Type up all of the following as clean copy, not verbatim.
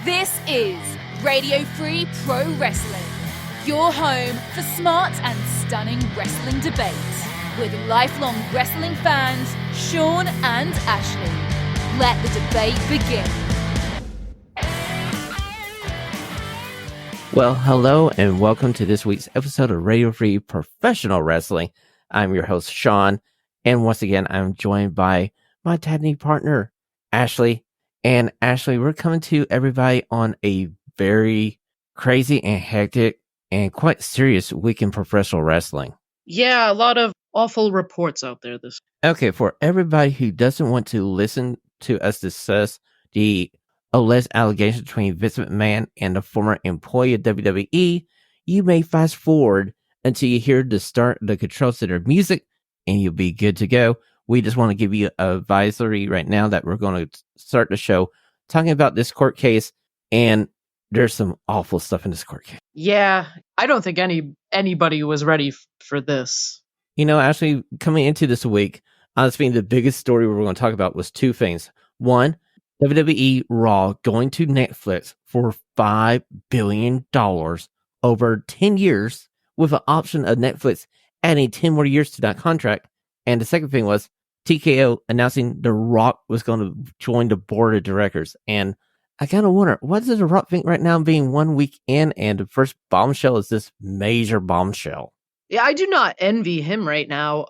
This is Radio Free Pro Wrestling, your home for smart and stunning wrestling debate with lifelong wrestling fans Shawn and Ashlee. Let the debate begin. Well, hello and welcome to this week's episode of Radio Free Professional Wrestling. I'm your host, Shawn, and once again, I'm joined by my tag team partner, Ashlee. And Ashlee, we're coming to everybody on a very crazy and hectic and quite serious week in professional wrestling. Yeah, a lot of awful reports out there this. Okay, for everybody who doesn't want to listen to us discuss the alleged allegations between Vince McMahon and a former employee of WWE, you may fast forward until you hear the start of the Control Center music and you'll be good to go. We just want to give you an advisory right now that we're going to start the show talking about this court case, and there's some awful stuff in this court case. Yeah, I don't think anybody was ready for this. You know, actually, coming into this week, honestly, the biggest story we were going to talk about was two things. One, WWE Raw going to Netflix for $5 billion over 10 years with an option of Netflix adding 10 more years to that contract. And the second thing was TKO announcing The Rock was going to join the board of directors. And I kind of wonder, what does The Rock think right now being 1 week in and the first bombshell is this major bombshell? Yeah, I do not envy him right now.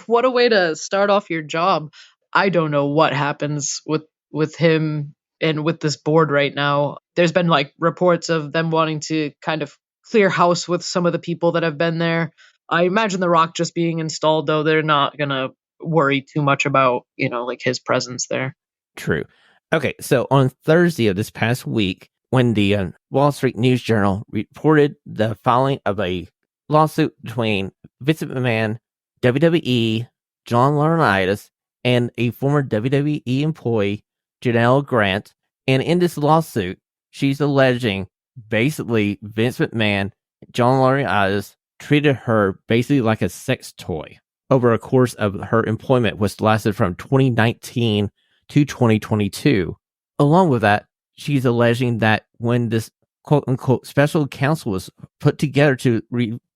What a way to start off your job. I don't know what happens with him and with this board right now. There's been like reports of them wanting to kind of clear house with some of the people that have been there. I imagine The Rock just being installed, though. They're not going to worry too much about, like his presence there. True. Okay, so on Thursday of this past week, when the Wall Street News Journal reported the filing of a lawsuit between Vince McMahon, WWE, John Laurinaitis, and a former WWE employee, Janelle Grant, and in this lawsuit, she's alleging basically Vince McMahon, John Laurinaitis, treated her basically like a sex toy over a course of her employment, which lasted from 2019 to 2022. Along with that, she's alleging that when this quote-unquote special counsel was put together to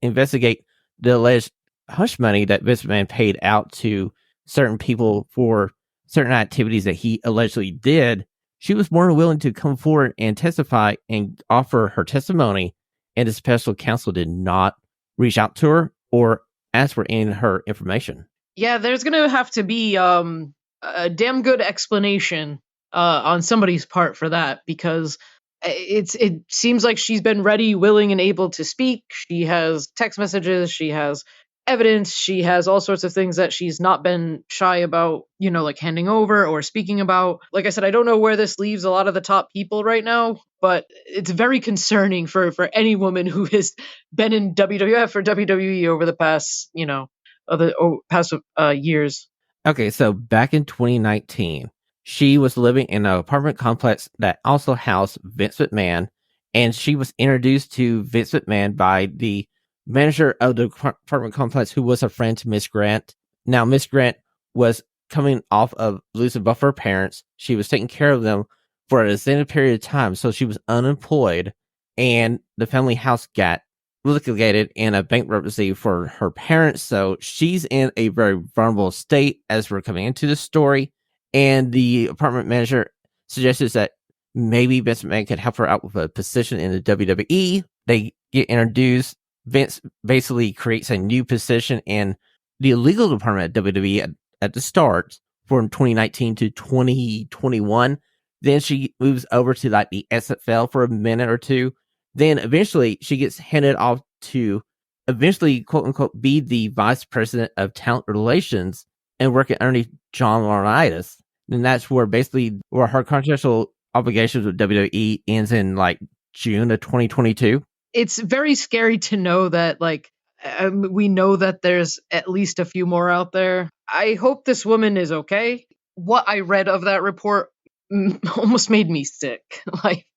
investigate the alleged hush money that Vince McMahon paid out to certain people for certain activities that he allegedly did, she was more than willing to come forward and testify and offer her testimony, and the special counsel did not reach out to her or ask for any of her information. Yeah, there's going to have to be a damn good explanation on somebody's part for that, because it seems like she's been ready, willing, and able to speak. She has text messages, she has evidence, she has all sorts of things that she's not been shy about, like handing over or speaking about. Like I said, I don't know where this leaves a lot of the top people right now, but it's very concerning for any woman who has been in WWF or WWE over the past, past years. Okay, so back in 2019, she was living in an apartment complex that also housed Vince McMahon, and she was introduced to Vince McMahon by the manager of the apartment complex, who was a friend to Miss Grant. Now, Miss Grant was coming off of losing both her parents. She was taking care of them for an extended period of time, so she was unemployed, and the family house got liquidated in a bankruptcy for her parents, so she's in a very vulnerable state as we're coming into this story, and the apartment manager suggested that maybe Vince McMahon could help her out with a position in the WWE. They get introduced. Vince basically creates a new position in the legal department at WWE at the start from 2019 to 2021. Then she moves over to like the SFL for a minute or two. Then eventually she gets handed off to eventually, quote unquote, be the vice president of talent relations and working underneath John Laurinaitis. And that's where basically where her contractual obligations with WWE ends in like June of 2022. It's very scary to know that, we know that there's at least a few more out there. I hope this woman is okay. What I read of that report almost made me sick.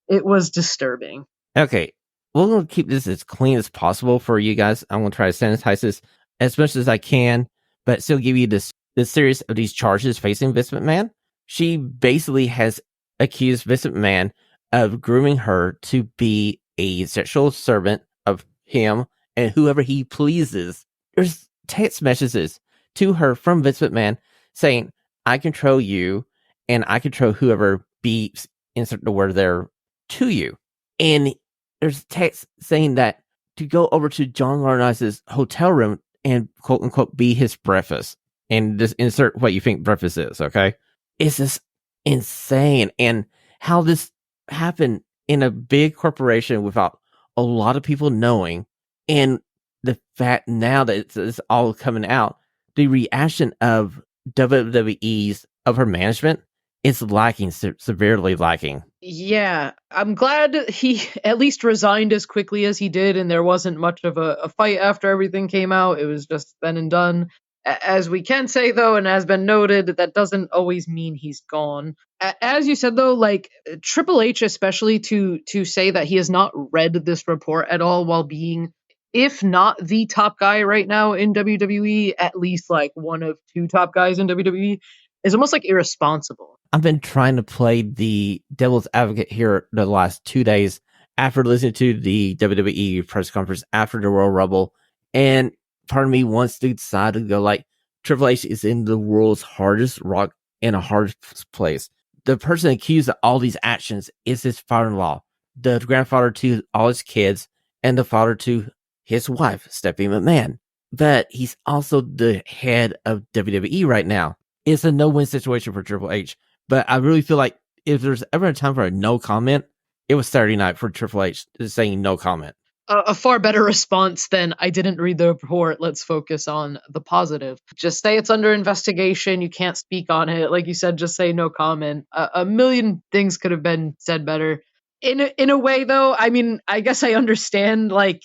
It was disturbing. Okay, we're going to keep this as clean as possible for you guys. I'm going to try to sanitize this as much as I can, but still give you the series of these charges facing Vince McMahon. She basically has accused Vince McMahon of grooming her to be a sexual servant of him and whoever he pleases. There's text messages to her from Vince McMahon saying, I control you and I control whoever beeps, insert the word there, to you. And there's text saying that to go over to John Laurinaitis' hotel room and quote unquote be his breakfast. And just insert what you think breakfast is, okay? It's just insane. And how this happened in a big corporation without a lot of people knowing. And the fact now that it's all coming out, the reaction of WWE's, of her management, is lacking, severely lacking. Yeah, I'm glad he at least resigned as quickly as he did, and there wasn't much of a fight after everything came out. It was just then and done. As we can say, though, and has been noted, that doesn't always mean he's gone. As you said, though, like Triple H, especially to say that he has not read this report at all while being, if not the top guy right now in WWE, at least like one of two top guys in WWE, is almost like irresponsible. I've been trying to play the devil's advocate here the last 2 days after listening to the WWE press conference after the Royal Rumble, and part of me wants to decide to go like, Triple H is in the world's hardest rock in a hard place. The person accused of all these actions is his father-in-law, the grandfather to all his kids, and the father to his wife, Stephanie McMahon. But he's also the head of WWE right now. It's a no-win situation for Triple H. But I really feel like if there's ever a time for a no comment, it was Saturday night for Triple H saying no comment. A far better response than I didn't read the report. Let's focus on the positive. Just say it's under investigation. You can't speak on it. Like you said, just say no comment. A million things could have been said better. In a way, though, I mean, I guess I understand. Like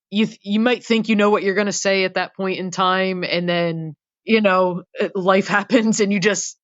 you might think you know what you're going to say at that point in time, and then life happens and you just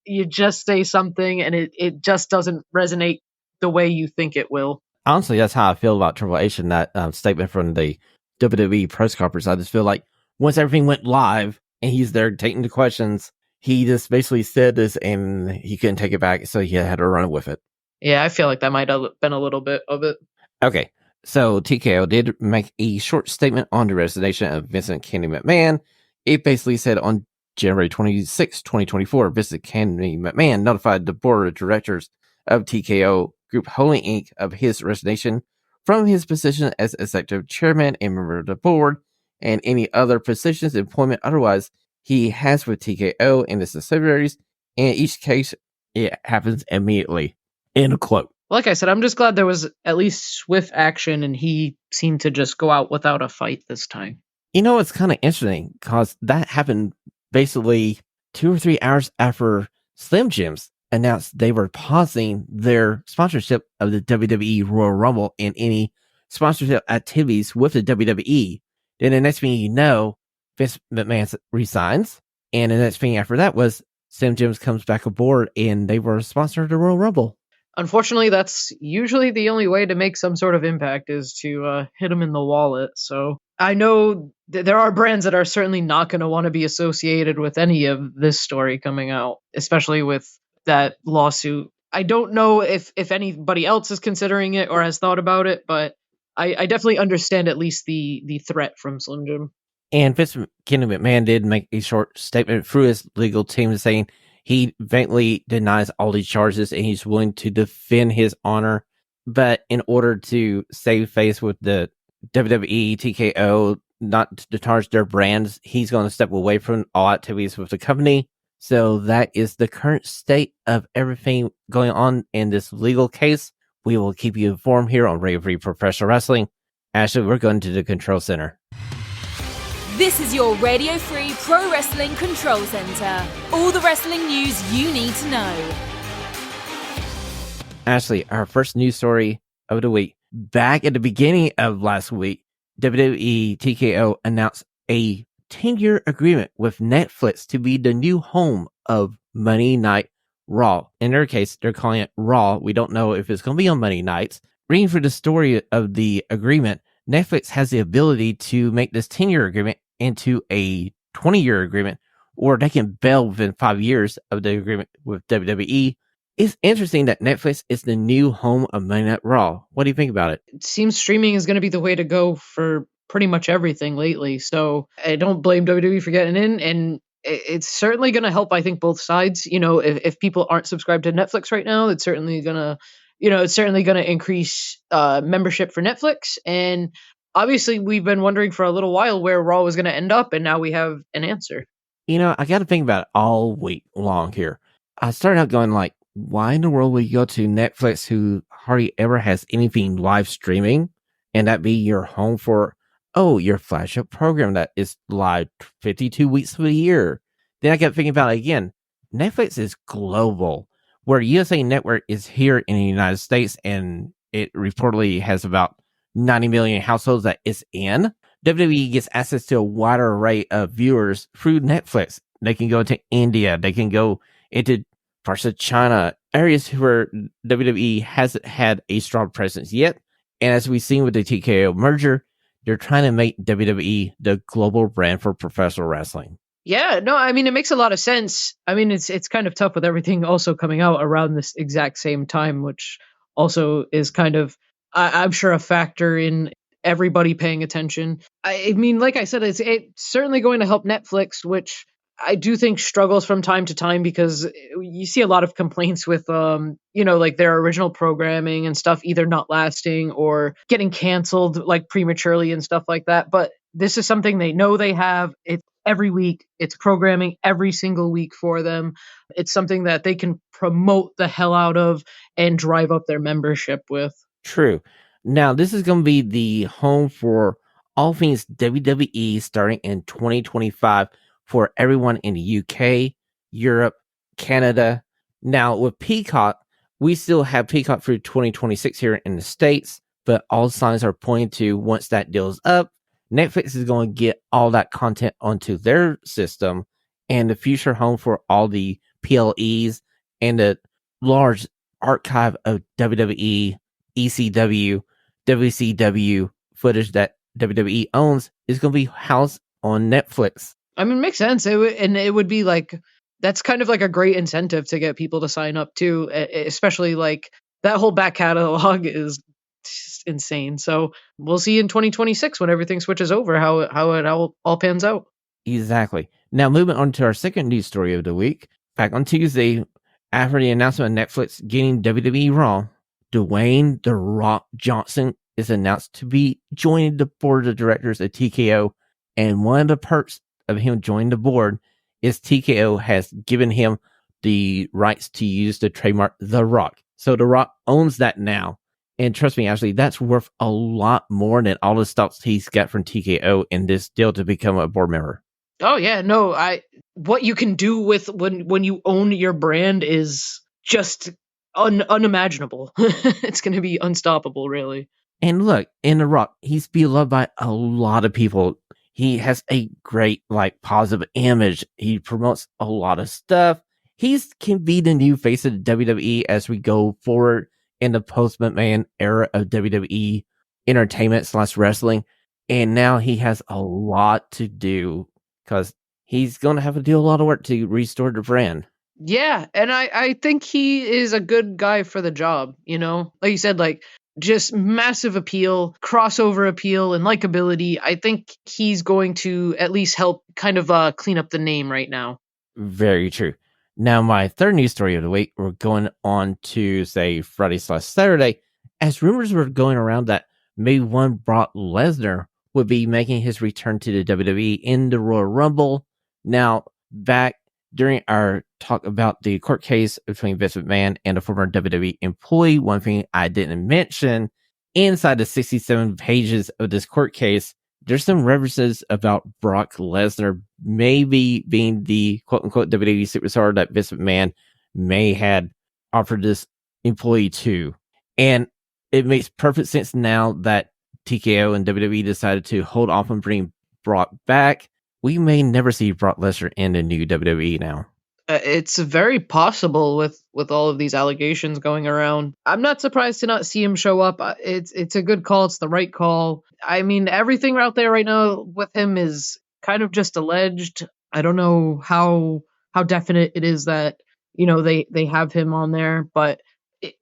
say something and it just doesn't resonate the way you think it will. Honestly, that's how I feel about Triple H and that statement from the WWE press conference. I just feel like once everything went live and he's there taking the questions, he just basically said this and he couldn't take it back, so he had to run with it. Yeah, I feel like that might have been a little bit of it. Okay, so TKO did make a short statement on the resignation of Vincent Kenny McMahon. It basically said on January 26, 2024, Vincent Kenny McMahon notified the board of directors of TKO Group Holding Inc. of his resignation from his position as executive chairman and member of the board, and any other positions, employment otherwise he has with TKO and its subsidiaries. In each case, it happens immediately. End quote. Like I said, I'm just glad there was at least swift action and he seemed to just go out without a fight this time. It's kind of interesting because that happened basically 2 or 3 hours after Slim Jims announced they were pausing their sponsorship of the WWE Royal Rumble and any sponsorship activities with the WWE. Then the next thing you know, Vince McMahon resigns, and the next thing after that was Slim Jims comes back aboard and they were a sponsor of the Royal Rumble. Unfortunately, that's usually the only way to make some sort of impact is to hit them in the wallet. So I know there are brands that are certainly not going to want to be associated with any of this story coming out, especially with that lawsuit. I don't know if anybody else is considering it or has thought about it, but I definitely understand at least the threat from Slim Jim. And Vince Kenny McMahon did make a short statement through his legal team saying he vehemently denies all these charges and he's willing to defend his honor. But in order to save face with the WWE, TKO, not to tarnish their brands, he's going to step away from all activities with the company. So that is the current state of everything going on in this legal case. We will keep you informed here on Radio Free Professional Wrestling. Ashley, we're going to the Control Center. This is your Radio Free Pro Wrestling Control Center. All the wrestling news you need to know. Ashley, our first news story of the week. Back at the beginning of last week, WWE TKO announced a 10-year agreement with Netflix to be the new home of Monday Night Raw. In their case, they're calling it Raw. We don't know if it's going to be on Monday nights. Reading through the story of the agreement, Netflix has the ability to make this 10-year agreement into a 20-year agreement, or they can bail within 5 years of the agreement with WWE. It's interesting that Netflix is the new home of Monday Night Raw. What do you think about it? It seems streaming is going to be the way to go for pretty much everything lately. So I don't blame WWE for getting in, and it's certainly going to help. I think both sides. If people aren't subscribed to Netflix right now, it's certainly gonna increase membership for Netflix. And obviously, we've been wondering for a little while where Raw was going to end up, and now we have an answer. I got to think about it all week long here. I started out going like, why in the world would you go to Netflix who hardly ever has anything live streaming and that be your home for, your flagship program that is live 52 weeks of the year? Then I kept thinking about it again. Netflix is global, where USA Network is here in the United States and it reportedly has about 90 million households that it's in. WWE gets access to a wider array of viewers through Netflix. They can go to India. They can go into parts of China, areas where WWE hasn't had a strong presence yet. And as we've seen with the TKO merger, they're trying to make WWE the global brand for professional wrestling. Yeah, no, I mean it makes a lot of sense. I mean it's kind of tough with everything also coming out around this exact same time, which also is kind of I'm sure a factor in everybody paying attention. I mean, like I said, it's certainly going to help Netflix, which I do think struggles from time to time because you see a lot of complaints with like their original programming and stuff either not lasting or getting canceled like prematurely and stuff like that. But this is something they know they have. It's every week. It's programming every single week for them. It's something that they can promote the hell out of and drive up their membership with. True. Now, this is going to be the home for all things WWE starting in 2025 for everyone in the UK, Europe, Canada. Now, with Peacock, we still have Peacock through 2026 here in the States, but all signs are pointing to once that deal's up, Netflix is going to get all that content onto their system and the future home for all the PLEs and the large archive of WWE, ECW, WCW footage that WWE owns is going to be housed on Netflix. I mean, it makes sense. It would be like that's kind of like a great incentive to get people to sign up too, especially like that whole back catalog is just insane. So we'll see in 2026 when everything switches over how it all pans out. Exactly. Now, moving on to our second news story of the week. Back on Tuesday, after the announcement of Netflix getting WWE Raw, Dwayne "The Rock" Johnson is announced to be joining the board of directors of TKO. And one of the perks of him joining the board is TKO has given him the rights to use the trademark The Rock. So The Rock owns that now. And trust me, Ashley, that's worth a lot more than all the stocks he's got from TKO in this deal to become a board member. Oh yeah, no, what you can do with when you own your brand is just unimaginable. It's going to be unstoppable, really. And look, in The Rock, he's beloved by a lot of people. He has a great, positive image. He promotes a lot of stuff. He can be the new face of the WWE as we go forward in the post-McMahon era of WWE entertainment / wrestling. And now he has a lot to do because he's going to have to do a lot of work to restore the brand. Yeah, and I think he is a good guy for the job, Like you said, just massive appeal, crossover appeal, and likability. I think he's going to at least help kind of clean up the name right now. Very true. Now, my third news story of the week, we're going on to, say, Friday / Saturday, as rumors were going around that maybe one Brock Lesnar would be making his return to the WWE in the Royal Rumble. Now, back during our talk about the court case between Vince McMahon and a former WWE employee, one thing I didn't mention, inside the 67 pages of this court case, there's some references about Brock Lesnar maybe being the quote-unquote WWE superstar that Vince McMahon may had offered this employee to. And it makes perfect sense now that TKO and WWE decided to hold off on bringing Brock back. We may never see Brock Lesnar in the new WWE now. It's very possible with all of these allegations going around. I'm not surprised to not see him show up. It's a good call. It's the right call. I mean, everything out there right now with him is kind of just alleged. I don't know how definite it is that they have him on there, but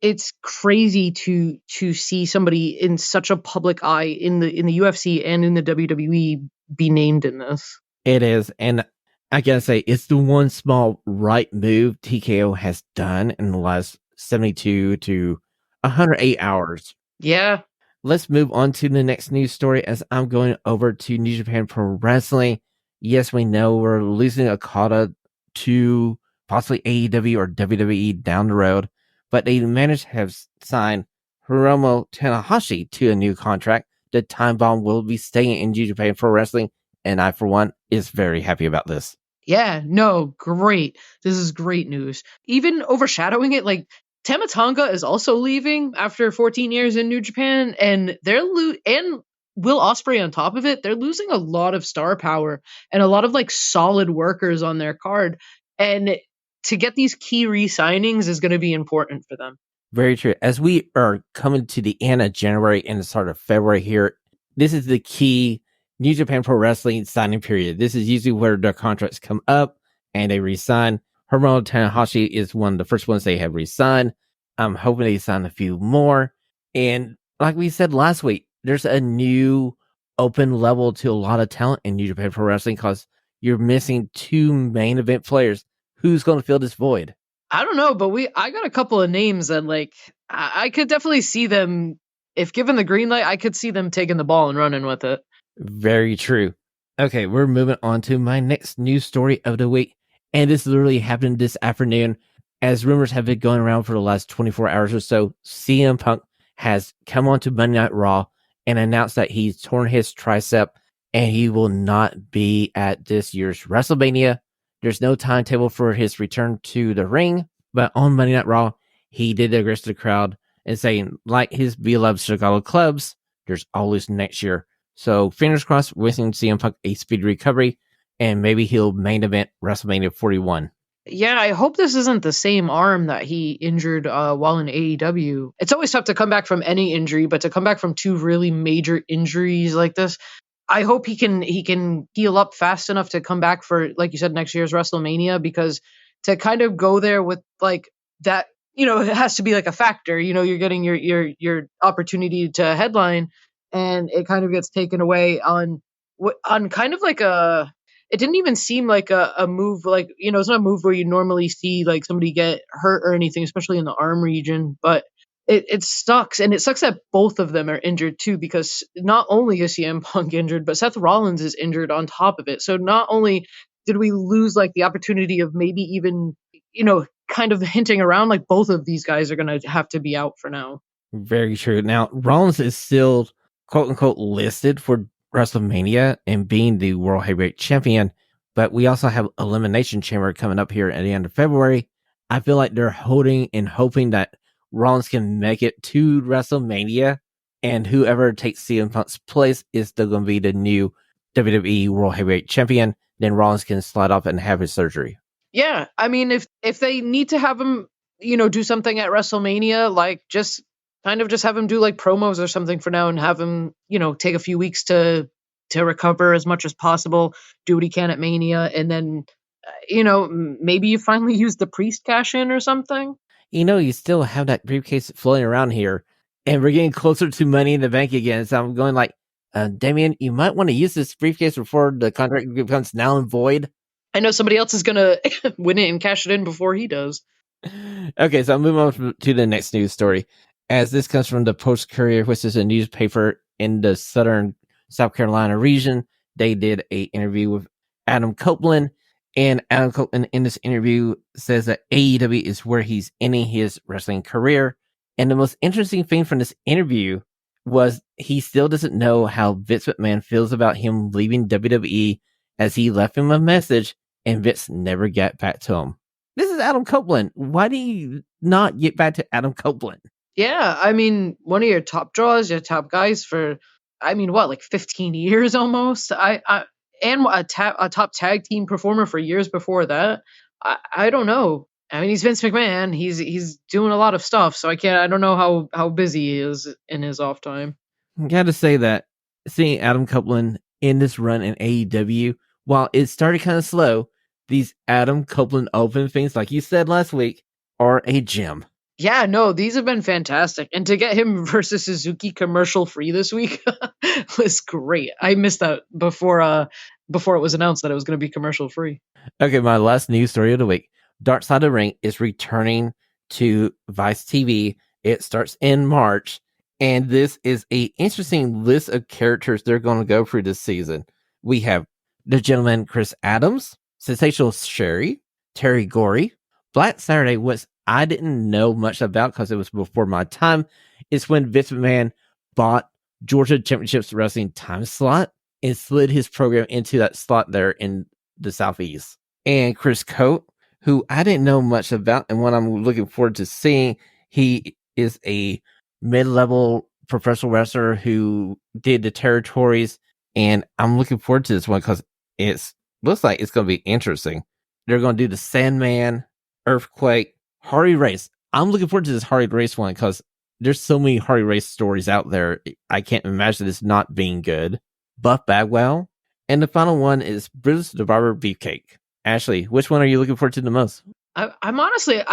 it's crazy to see somebody in such a public eye in the UFC and in the WWE be named in this. It is, and I gotta say, it's the one small right move TKO has done in the last 72 to 108 hours. Yeah. Let's move on to the next news story as I'm going over to New Japan Pro Wrestling. Yes, we know we're losing Okada to possibly AEW or WWE down the road, but they managed to have signed Hiromu Tanahashi to a new contract. The Time Bomb will be staying in New Japan Pro Wrestling, and I, for one, is very happy about this. Yeah, no, great. This is great news. Even overshadowing it, like Tama Tonga is also leaving after 14 years in New Japan, and and Will Ospreay on top of it. They're losing a lot of star power and a lot of like solid workers on their card, and to get these key re-signings is going to be important for them. Very true. As we are coming to the end of January and the start of February here, this is the key New Japan Pro Wrestling signing period. This is usually where their contracts come up and they re-sign. Hiromu Tanahashi is one of the first ones they have re-signed. I'm hoping they sign a few more. And like we said last week, there's a new open level to a lot of talent in New Japan Pro Wrestling because you're missing two main event players. Who's going to fill this void? I don't know, but I got a couple of names that like I could definitely see them, if given the green light, I could see them taking the ball and running with it. Very true. Okay, we're moving on to my next news story of the week. And this literally happened this afternoon. As rumors have been going around for the last 24 hours or so, CM Punk has come on to Monday Night Raw and announced that he's torn his tricep and he will not be at this year's WrestleMania. There's no timetable for his return to the ring, but on Monday Night Raw, he did address the crowd and saying, like his beloved Chicago clubs, there's always next year. So fingers crossed, wishing CM Punk a speedy recovery, and maybe he'll main event WrestleMania 41. Yeah, I hope this isn't the same arm that he injured while in AEW. It's always tough to come back from any injury, but to come back from two really major injuries like this, I hope he can heal up fast enough to come back for, like you said, next year's WrestleMania, because to kind of go there with like that, it has to be like a factor. You're getting your opportunity to headline, and it kind of gets taken away on kind of like a. It didn't even seem like a move, like, it's not a move where you normally see like somebody get hurt or anything, especially in the arm region, but it sucks. And it sucks that both of them are injured too, because not only is CM Punk injured, but Seth Rollins is injured on top of it. So not only did we lose like the opportunity of maybe even, kind of hinting around like both of these guys are going to have to be out for now. Very true. Now, Rollins is still quote unquote listed for WrestleMania and being the World Heavyweight Champion, but we also have Elimination Chamber coming up here at the end of February. I feel like they're holding and hoping that Rollins can make it to WrestleMania, and whoever takes CM Punk's place is still going to be the new WWE World Heavyweight Champion. Then Rollins can slide off and have his surgery. Yeah, I mean, if they need to have him, do something at WrestleMania, like just have him do like promos or something for now, and have him, take a few weeks to recover as much as possible, do what he can at Mania, and then, maybe you finally use the Priest cash in or something. You still have that briefcase floating around here, and we're getting closer to Money in the Bank again. So I'm going like, Damien, you might want to use this briefcase before the contract becomes null and void. I know somebody else is going to win it and cash it in before he does. Okay, so I'll move on to the next news story. As this comes from the Post Courier, which is a newspaper in the southern South Carolina region. They did an interview with Adam Copeland, and Adam Copeland in this interview says that AEW is where he's ending his wrestling career. And the most interesting thing from this interview was he still doesn't know how Vince McMahon feels about him leaving WWE, as he left him a message and Vince never got back to him. This is Adam Copeland. Why do you not get back to Adam Copeland? Yeah, I mean, one of your top draws, your top guys for, like 15 years almost. And a top tag team performer for years before that. I don't know. I mean, he's Vince McMahon. He's doing a lot of stuff, so I don't know how busy he is in his off time. I gotta say that seeing Adam Copeland in this run in AEW, while it started kind of slow, these Adam Copeland Open things, like you said last week, are a gem. Yeah, no, these have been fantastic. And to get him versus Suzuki commercial free this week was great. I missed that before it was announced that it was going to be commercial free. Okay, my last news story of the week. Dark Side of the Ring is returning to Vice TV. It starts in March, and this is a interesting list of characters they're going to go through this season. We have the gentleman Chris Adams, Sensational Sherry, Terry Gorey, Black Saturday, which I didn't know much about because it was before my time. It's when Vince McMahon bought Georgia Championships Wrestling time slot and slid his program into that slot there in the Southeast. And Chris Cote, who I didn't know much about, and what I'm looking forward to seeing. He is a mid-level professional wrestler who did the territories, and I'm looking forward to this one because it looks like it's going to be interesting. They're going to do the Sandman, Earthquake, Harley Race. I'm looking forward to this Harley Race one because there's so many Harley Race stories out there. I can't imagine this not being good. Buff Bagwell. And the final one is Bruce the Barber Beefcake. Ashley, which one are you looking forward to the most? I'm honestly,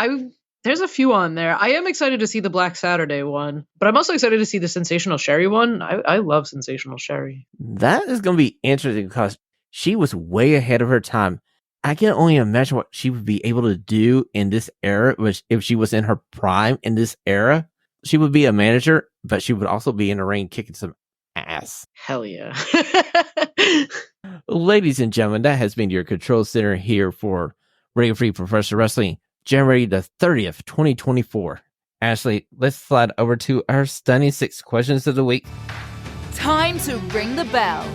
there's a few on there. I am excited to see the Black Saturday one, but I'm also excited to see the Sensational Sherry one. I love Sensational Sherry. That is going to be interesting because she was way ahead of her time. I can only imagine what she would be able to do in this era, which if she was in her prime in this era. She would be a manager, but she would also be in the ring kicking some ass. Hell yeah. Ladies and gentlemen, that has been your control center here for Radio Free Professional Wrestling, January the 30th, 2024. Ashley, let's slide over to our stunning 6 questions of the week. Time to ring the bell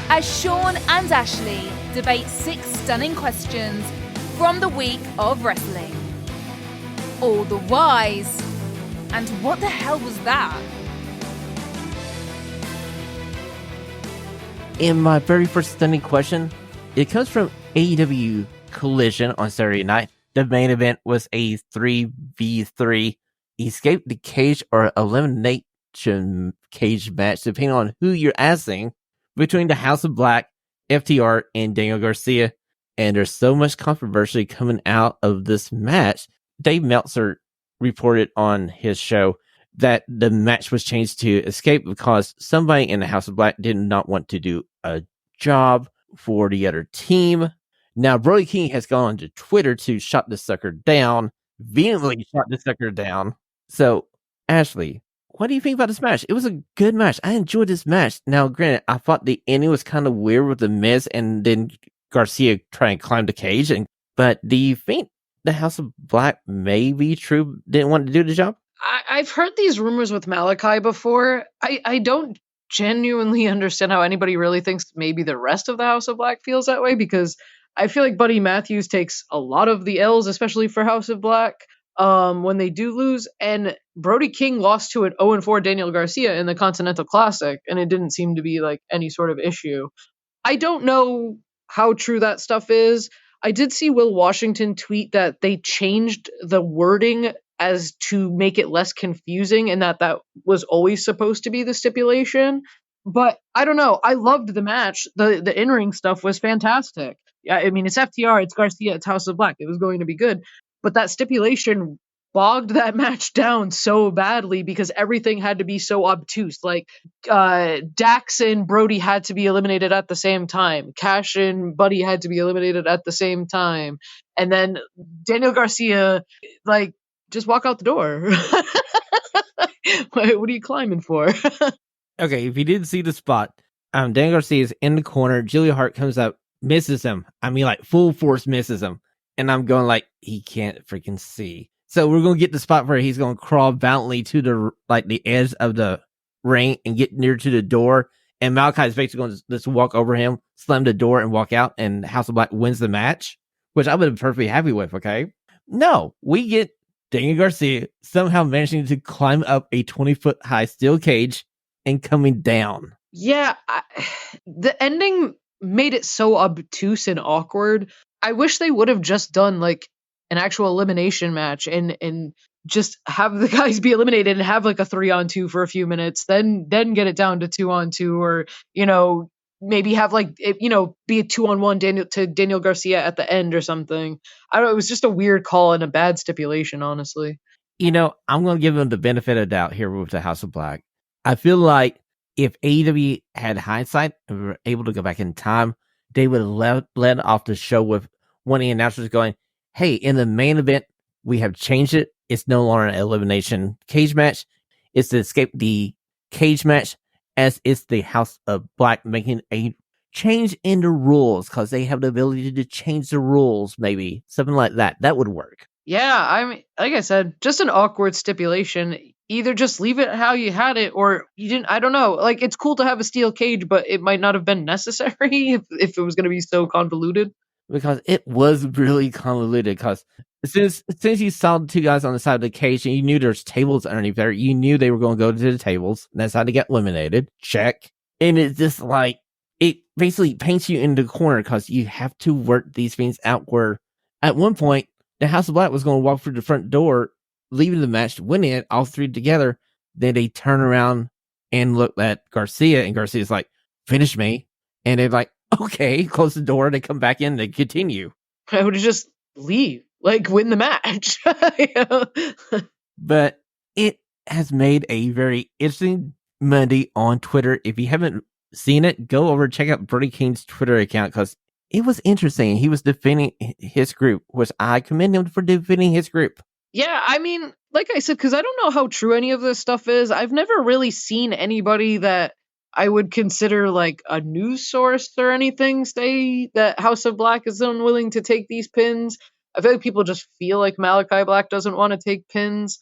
as Shawn and Ashlee debate 6 stunning questions from the week of wrestling. All the whys. And what the hell was that? In my very first stunning question, it comes from AEW Collision on Saturday night. The main event was a 3v3 escape the cage or elimination cage match, depending on who you're asking, between the House of Black, FTR, and Daniel Garcia. And there's so much controversy coming out of this match. Dave Meltzer reported on his show that the match was changed to escape because somebody in the House of Black did not want to do a job for the other team. Now, Brody King has gone on to Twitter to shut the sucker down, vehemently shut the sucker down. So, Ashley, what do you think about this match? It was a good match. I enjoyed this match. Now, granted, I thought the ending was kind of weird with the Miz and then Garcia trying to climb the cage. But do you think the House of Black may be true, didn't want to do the job? I've heard these rumors with Malachi before. I don't genuinely understand how anybody really thinks maybe the rest of the House of Black feels that way, because I feel like Buddy Matthews takes a lot of the L's, especially for House of Black, when they do lose. And Brody King lost to an 0-4 Daniel Garcia in the Continental Classic, and it didn't seem to be like any sort of issue. I don't know how true that stuff is. I did see Will Washington tweet that they changed the wording as to make it less confusing, and that was always supposed to be the stipulation. But I don't know. I loved the match. The in-ring stuff was fantastic. Yeah, I mean, it's FTR, it's Garcia, it's House of Black. It was going to be good. But that stipulation bogged that match down so badly because everything had to be so obtuse. Like, Dax and Brody had to be eliminated at the same time. Cash and Buddy had to be eliminated at the same time. And then Daniel Garcia, like, just walk out the door. What are you climbing for? Okay, if you didn't see the spot, Daniel Garcia is in the corner. Julia Hart comes up, misses him. I mean, like, full force misses him. And I'm going like, he can't freaking see. So we're going to get the spot where he's going to crawl valiantly to the edge of the ring and get near to the door. And Malachi is basically going to just walk over him, slam the door, and walk out. And House of Black wins the match, which I would have been perfectly happy with, okay? No, we get Daniel Garcia somehow managing to climb up a 20-foot high steel cage and coming down. Yeah, the ending made it so obtuse and awkward. I wish they would have just done like an actual elimination match and just have the guys be eliminated and have like a 3-on-2 for a few minutes, then get it down to 2-on-2, or, you know, maybe have be a 2-on-1 Daniel Garcia at the end or something. I don't know. It was just a weird call and a bad stipulation, honestly. I'm going to give them the benefit of doubt here with the House of Black. I feel like if AEW had hindsight and were able to go back in time, they would have led off the show with one of the announcers going, hey, in the main event, we have changed it. It's no longer an elimination cage match. It's to escape the cage match, as it's the House of Black making a change in the rules because they have the ability to change the rules, maybe something like that. That would work. Yeah, I mean, like I said, just an awkward stipulation. Either just leave it how you had it, or you didn't. I don't know. Like, it's cool to have a steel cage, but it might not have been necessary if it was going to be so convoluted. Because it was really convoluted. Because since you saw the two guys on the side of the cage and you knew there's tables underneath there, you knew they were going to go to the tables. And that's how they get eliminated. Check. And it's just like, it basically paints you in the corner because you have to work these things out. Where at one point, the House of Black was going to walk through the front door, leaving the match, winning it, all three together. Then they turn around and look at Garcia, and Garcia's like, finish me. And they're like, okay, close the door. They come back in, they continue. I would just leave, like, win the match. But it has made a very interesting Monday on Twitter. If you haven't seen it, go over and check out Brody King's Twitter account because it was interesting. He was defending his group, which I commend him for defending his group. Yeah, I mean, like I said, because I don't know how true any of this stuff is. I've never really seen anybody that I would consider like a news source or anything say that House of Black is unwilling to take these pins. I feel like people just feel like Malachi Black doesn't want to take pins.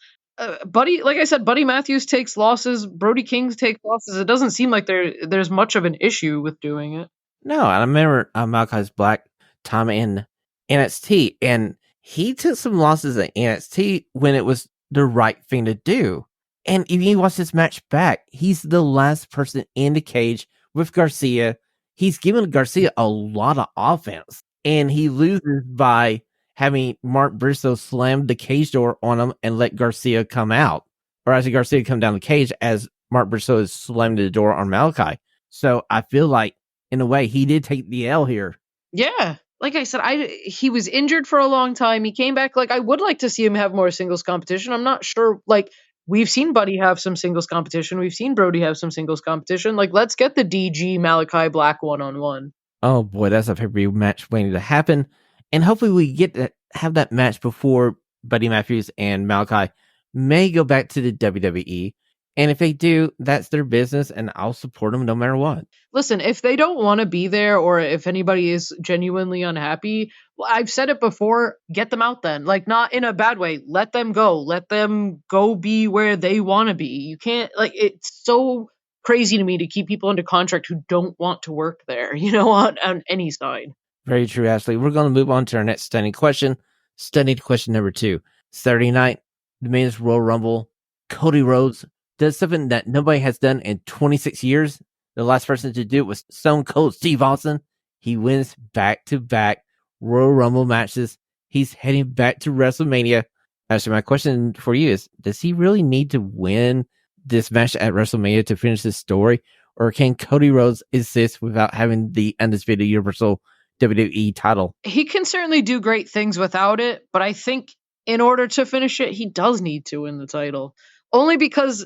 Buddy, like I said, Buddy Matthews takes losses. Brody King takes losses. It doesn't seem like there's much of an issue with doing it. No, I remember Malachi Black time in NXT, and he took some losses at NXT when it was the right thing to do. And if you watch this match back, he's the last person in the cage with Garcia. He's given Garcia a lot of offense, and he loses by having Mark Briscoe slam the cage door on him and let Garcia come out. Or actually, Garcia come down the cage as Mark Briscoe is slamming the door on Malachi. So I feel like, in a way, he did take the L here. Yeah. Like I said, he was injured for a long time. He came back. Like, I would like to see him have more singles competition. I'm not sure. Like, we've seen Buddy have some singles competition. We've seen Brody have some singles competition. Like, let's get the DG Malachi Black 1-on-1. Oh boy, that's a pay-per-view match waiting to happen. And hopefully we get to have that match before Buddy Matthews and Malachi may go back to the WWE. And if they do, that's their business, and I'll support them no matter what. Listen, if they don't want to be there, or if anybody is genuinely unhappy, well, I've said it before, get them out then. Like, not in a bad way. Let them go. Let them go be where they want to be. You can't, like, it's so crazy to me to keep people under contract who don't want to work there, on any side. Very true, Ashley. We're going to move on to our next stunning question. Stunning question number 2. Saturday night, the men's Royal Rumble, Cody Rhodes does something that nobody has done in 26 years. The last person to do it was Stone Cold Steve Austin. He wins back-to-back Royal Rumble matches. He's heading back to WrestleMania. Actually, my question for you is, does he really need to win this match at WrestleMania to finish this story? Or can Cody Rhodes exist without having the undisputed Universal WWE title? He can certainly do great things without it, but I think in order to finish it, he does need to win the title. Only because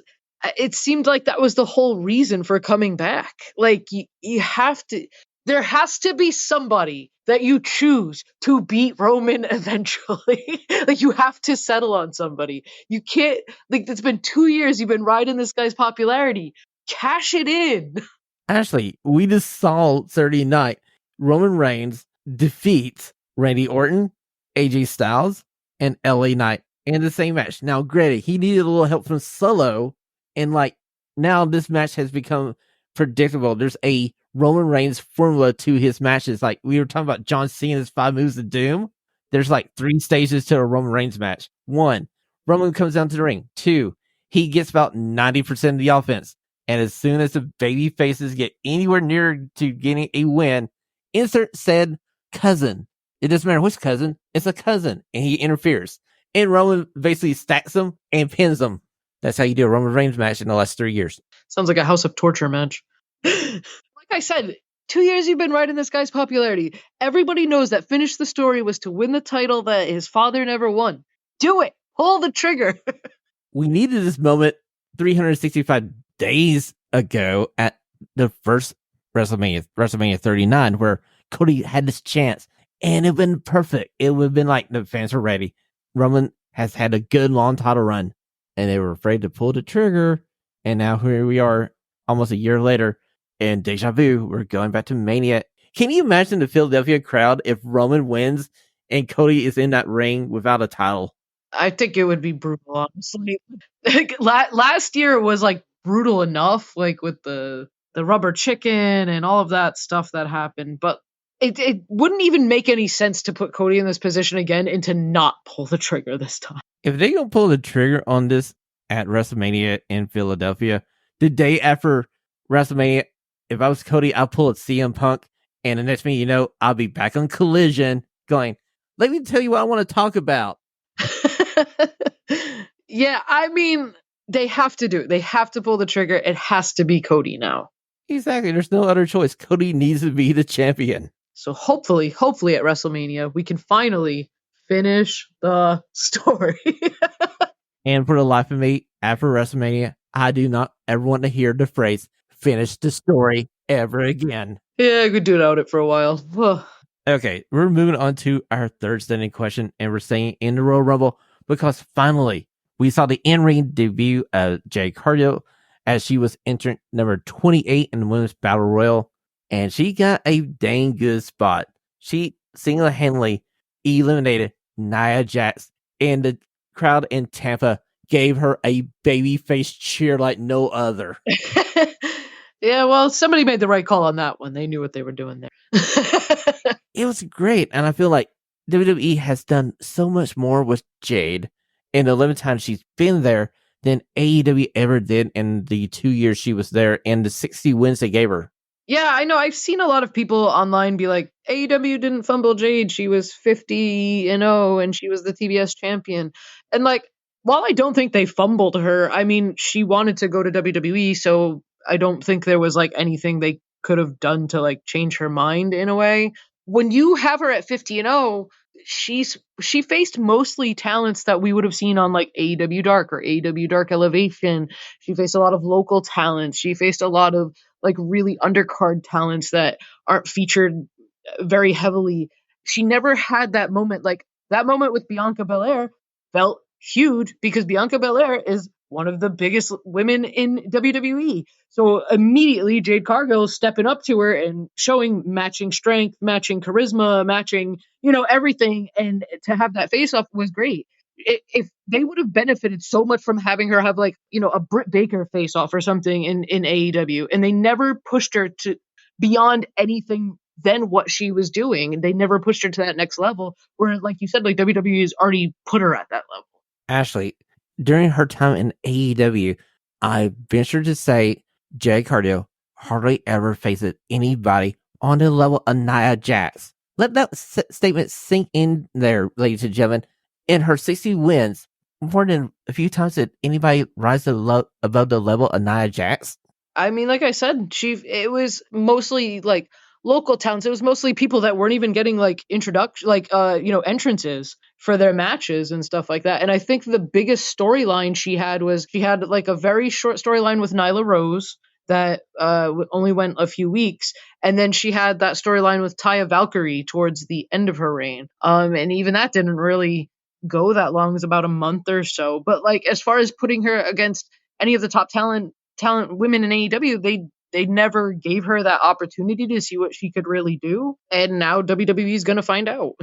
it seemed like that was the whole reason for coming back. Like, you have to, there has to be somebody that you choose to beat Roman eventually. Like, you have to settle on somebody. You can't, like, it's been 2 years you've been riding this guy's popularity. Cash it in. Actually, we just saw Saturday night Roman Reigns defeat Randy Orton, AJ Styles, and LA Knight in the same match. Now, granted, he needed a little help from Solo, and like now this match has become predictable. There's a Roman Reigns formula to his matches. Like we were talking about John Cena's 5 moves of doom. There's like 3 stages to a Roman Reigns match. 1, Roman comes down to the ring. 2, he gets about 90% of the offense. And as soon as the baby faces get anywhere near to getting a win, insert said cousin. It doesn't matter which cousin. It's a cousin. And he interferes. And Roman basically stacks him and pins him. That's how you do a Roman Reigns match in the last 3 years. Sounds like a House of Torture match. Like I said, 2 years you've been riding this guy's popularity. Everybody knows that Finish the Story was to win the title that his father never won. Do it. Pull the trigger. We needed this moment 365 days ago at the first WrestleMania 39, where Cody had this chance, and it would have been perfect. It would have been like the fans are ready. Roman has had a good long title run, and they were afraid to pull the trigger. And now here we are, almost a year later, and deja vu. We're going back to Mania. Can you imagine the Philadelphia crowd if Roman wins and Cody is in that ring without a title? I think it would be brutal, honestly. Last year was like brutal enough, like with the rubber chicken and all of that stuff that happened. But it wouldn't even make any sense to put Cody in this position again and to not pull the trigger this time. If they don't pull the trigger on this at WrestleMania in Philadelphia, the day after WrestleMania, if I was Cody, I'll pull a CM Punk, and the next thing you know, I'll be back on Collision going, let me tell you what I want to talk about. Yeah, I mean, they have to do it. They have to pull the trigger. It has to be Cody now. Exactly. There's no other choice. Cody needs to be the champion. So hopefully at WrestleMania, we can finally finish the story. And for the life of me, after WrestleMania, I do not ever want to hear the phrase, finish the story ever again. Yeah, I could do without it for a while. Okay, we're moving on to our third standing question, and we're staying in the Royal Rumble because finally we saw the in-ring debut of Jade Cargill as she was entrant number 28 in the Women's Battle Royal, and she got a dang good spot. She single-handedly eliminated Nia Jax, and the crowd in Tampa gave her a babyface cheer like no other. Yeah, well, somebody made the right call on that one. They knew what they were doing there. It was great, and I feel like WWE has done so much more with Jade in the limited time she's been there than AEW ever did in the 2 years she was there and the 60 wins they gave her. Yeah, I know. I've seen a lot of people online be like, AEW didn't fumble Jade. She was 50-0 and she was the TBS champion. And like, while I don't think they fumbled her, I mean, she wanted to go to WWE, so I don't think there was like anything they could have done to like change her mind in a way. When you have her at 50-0, she faced mostly talents that we would have seen on like AEW Dark or AEW Dark Elevation. She faced a lot of local talents. She faced a lot of like really undercard talents that aren't featured very heavily. She never had that moment. Like that moment with Bianca Belair felt huge because Bianca Belair is one of the biggest women in WWE. So immediately Jade Cargill is stepping up to her and showing matching strength, matching charisma, matching, everything. And to have that face off was great. If they would have benefited so much from having her have like, a Britt Baker face off or something in AEW, and they never pushed her to beyond anything than what she was doing. They never pushed her to that next level where, like you said, like WWE has already put her at that level. Ashley, during her time in AEW, I venture to say Jade Cargill hardly ever faces anybody on the level of Nia Jax. Let that statement sink in there, ladies and gentlemen. In her 60 wins, more than a few times did anybody rise above the level of Nia Jax? I mean, like I said, it was mostly like local towns. It was mostly people that weren't even getting like entrances for their matches and stuff like that. And I think the biggest storyline she had like a very short storyline with Nyla Rose that only went a few weeks. And then she had that storyline with Taya Valkyrie towards the end of her reign. And even that didn't really go that long. It was about a month or so. But like, as far as putting her against any of the top talent women in AEW, they never gave her that opportunity to see what she could really do. And now WWE is going to find out,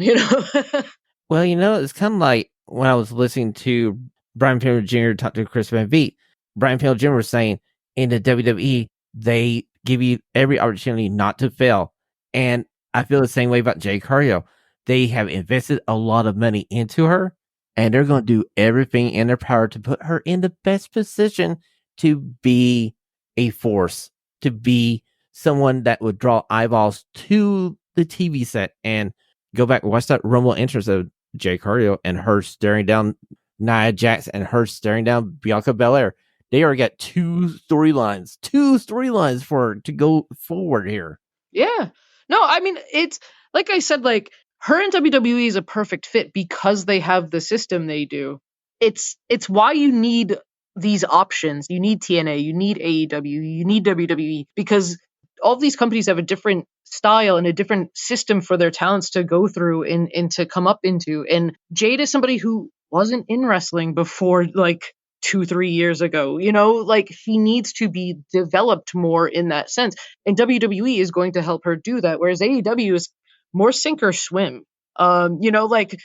Well, it's kind of like when I was listening to Brian Pillman Jr. talk to Chris Van Vliet. Brian Pillman Jr. was saying in the WWE, they give you every opportunity not to fail. And I feel the same way about Jade Cargill. They have invested a lot of money into her, and they're going to do everything in their power to put her in the best position to be a force, to be someone that would draw eyeballs to the TV set. And go back and watch that Rumble entrance of Jade Cargill and her staring down Nia Jax and her staring down Bianca Belair. They already got two storylines for her to go forward here. Yeah. No, I mean, it's like I said, like her in WWE is a perfect fit because they have the system they do. It's why you need these options. You need TNA, you need AEW, you need WWE because all these companies have a different style and a different system for their talents to go through and to come up into. And Jade is somebody who wasn't in wrestling before like 2-3 years ago. Like she needs to be developed more in that sense. And WWE is going to help her do that, whereas AEW is more sink or swim. Like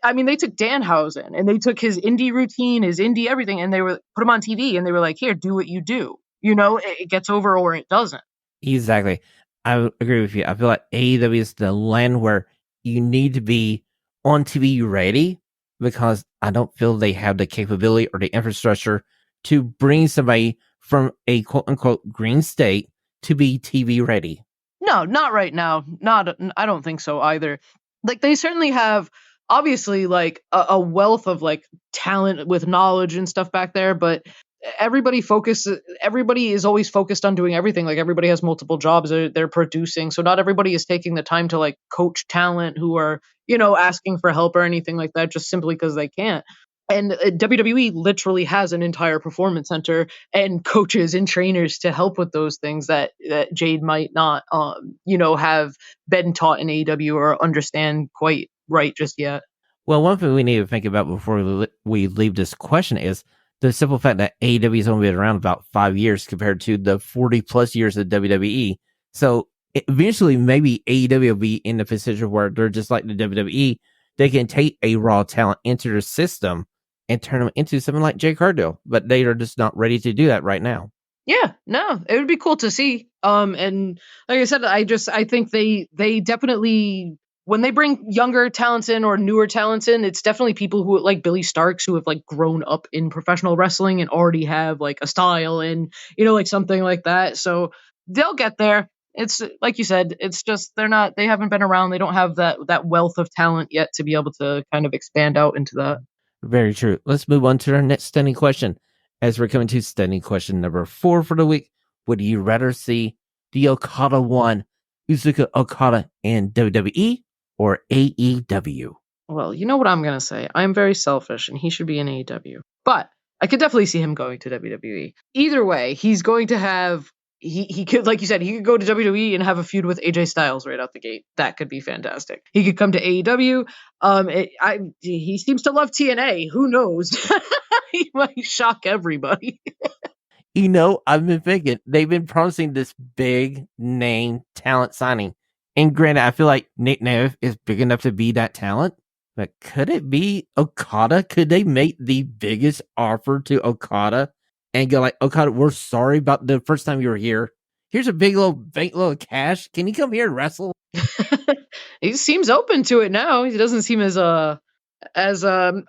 I mean, they took Danhausen and they took his indie routine, his indie everything, and they were put him on TV, and they were like, "Here, do what you do." It gets over or it doesn't. Exactly. I would agree with you. I feel like AEW is the land where you need to be on TV ready because I don't feel they have the capability or the infrastructure to bring somebody from a quote unquote green state to be TV ready. No, not right now. I don't think so either. Like they certainly have obviously like a wealth of like talent with knowledge and stuff back there, but everybody is always focused on doing everything. Like everybody has multiple jobs they're producing, so not everybody is taking the time to like coach talent who are, asking for help or anything like that just simply because they can't. And WWE literally has an entire performance center and coaches and trainers to help with those things that Jade might not, have been taught in AEW or understand quite right just yet. Well, one thing we need to think about before we leave this question is the simple fact that AEW has only been around about 5 years compared to the 40 plus years of WWE. So eventually, maybe AEW will be in the position where they're just like the WWE. They can take a raw talent into their system and turn them into something like Jay Cardell, but they are just not ready to do that right now. Yeah, no, it would be cool to see. And like I said, I think they definitely when they bring younger talents in or newer talents in, it's definitely people who like Billy Starks who have like grown up in professional wrestling and already have like a style and like something like that. So they'll get there. It's like you said, it's just they haven't been around. They don't have that wealth of talent yet to be able to kind of expand out into that. Very true. Let's move on to our next standing question. As we're coming to standing question number 4 for the week, would you rather see the Okada one, Uzuka Okada in WWE or AEW? Well, you know what I'm gonna say. I'm very selfish, and he should be in AEW. But I could definitely see him going to WWE. Either way, he's going to have. He could, like you said, he could go to WWE and have a feud with AJ Styles right out the gate. That could be fantastic. He could come to AEW. He seems to love TNA. Who knows? He might shock everybody. I've been thinking they've been promising this big name talent signing. And granted, I feel like Nick Nemeth is big enough to be that talent. But could it be Okada? Could they make the biggest offer to Okada and go like, Okada, we're sorry about the first time you were here. Here's a big little bank load of cash. Can you come here and wrestle? He seems open to it now. He doesn't seem as I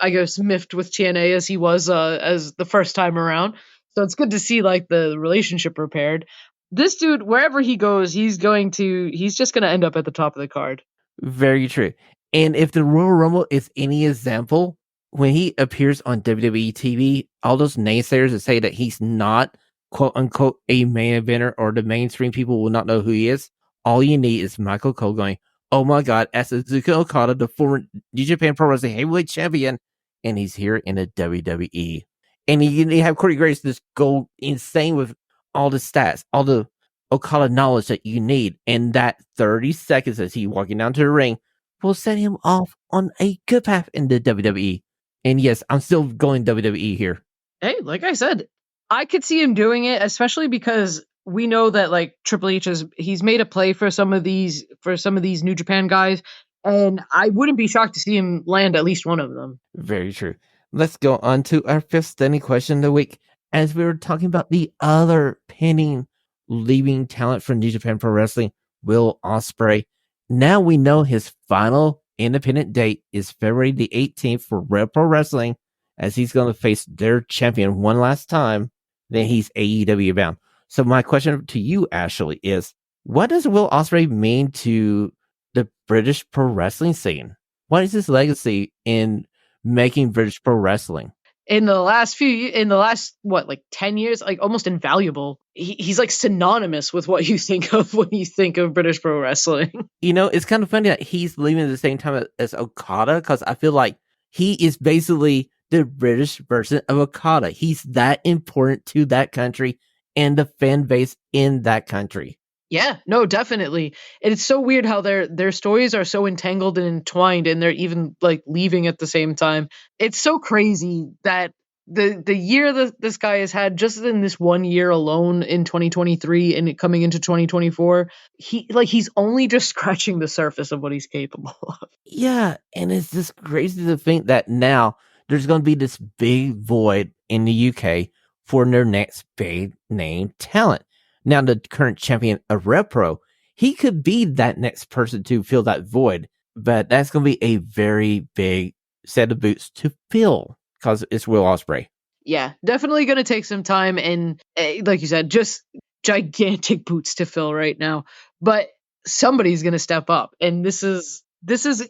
guess miffed with TNA as he was as the first time around. So it's good to see like the relationship repaired. This dude, wherever he goes, he's just gonna end up at the top of the card. Very true. And if the Royal Rumble is any example, when he appears on WWE TV, all those naysayers that say that he's not quote unquote a main eventer or the mainstream people will not know who he is, all you need is Michael Cole going, oh my God, as Suzuki Okada, the former New Japan Pro Wrestling Heavyweight Champion, and he's here in the WWE. And you have Corey Graves just go insane with all the stats, all the Okada knowledge that you need. And that 30 seconds as he walking down to the ring will set him off on a good path in the WWE. And yes, I'm still going WWE here. Hey, like I said, I could see him doing it, especially because we know that like Triple H he's made a play for some of these New Japan guys, and I wouldn't be shocked to see him land at least one of them. Very true. Let's go on to our 5th standing question of the week. As we were talking about the other pending leaving talent from New Japan Pro Wrestling, Will Ospreay. Now we know his final independent date is February the 18th for Red Pro Wrestling, as he's going to face their champion one last time. Then he's AEW bound. So my question to you, Ashley, is what does Will Ospreay mean to the British pro wrestling scene? What is his legacy in making British pro wrestling? in the last what, like 10 years, like almost invaluable. He's like synonymous with what you think of when you think of British pro wrestling. It's kind of funny that he's leaving at the same time as Okada, because I feel like he is basically the British version of Okada. He's that important to that country and the fan base in that country. Yeah, no, definitely. And it's so weird how their stories are so entangled and entwined, and they're even like leaving at the same time. It's so crazy that the year that this guy has had, just in this 1 year alone in 2023 and coming into 2024, he's only just scratching the surface of what he's capable of. Yeah, and it's just crazy to think that now there's going to be this big void in the UK for their next big name talent. Now, the current champion of RevPro, he could be that next person to fill that void, but that's going to be a very big set of boots to fill because it's Will Ospreay. Yeah, definitely going to take some time and, like you said, just gigantic boots to fill right now. But somebody's going to step up, and this is